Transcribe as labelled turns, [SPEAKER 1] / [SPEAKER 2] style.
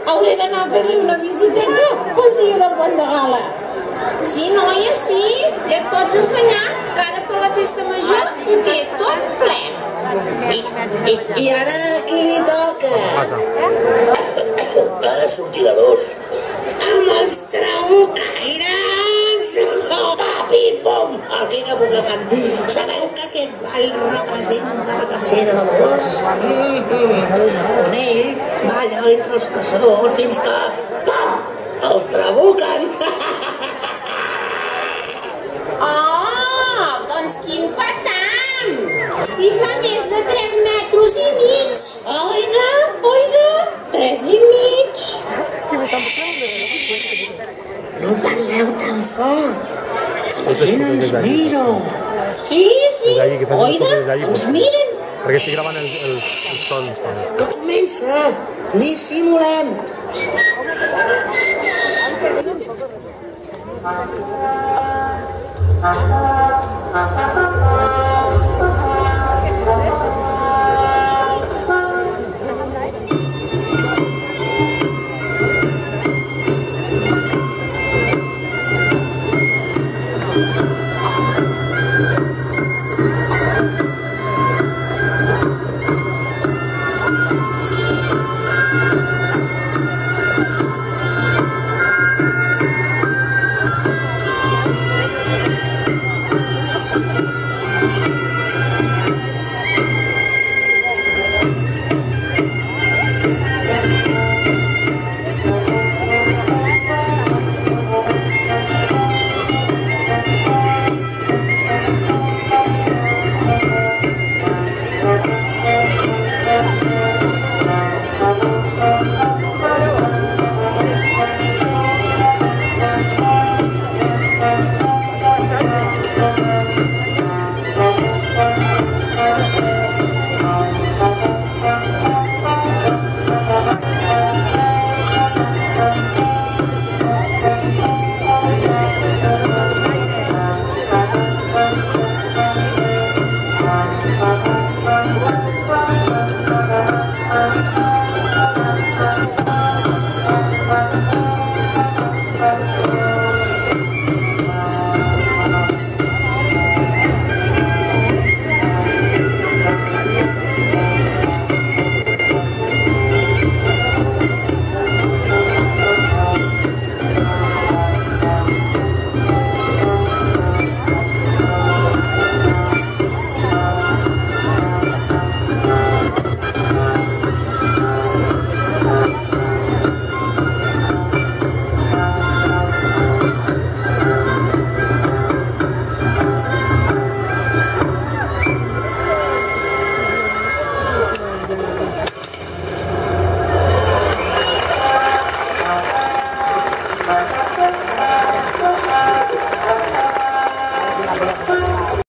[SPEAKER 1] Hauré d'anar a fer-li una visiteta pel dia del Pont de Gala.
[SPEAKER 2] Sí, noia, sí. Ja et pots afanyar, que ara per la festa major ho té tot ple.
[SPEAKER 3] I ara qui li toca?
[SPEAKER 4] Ara sortirà l'os.
[SPEAKER 3] Amb els trabucaires! Pim-pom! El que no puc agafar. Sabeu que aquest ball representa la cacera de l'os? On ell balla entre els caçadors fins que, pam, el trabuquen.
[SPEAKER 2] Oh, doncs quin patam! Si fa més de 3 metres i mig.
[SPEAKER 1] Oida, 3 i mig.
[SPEAKER 3] No parleu tan fort. La gent ens mira.
[SPEAKER 1] Sí, oida, ens miren.
[SPEAKER 5] Perquè estic gravant els sons també.
[SPEAKER 3] Que comença. Dissimulem.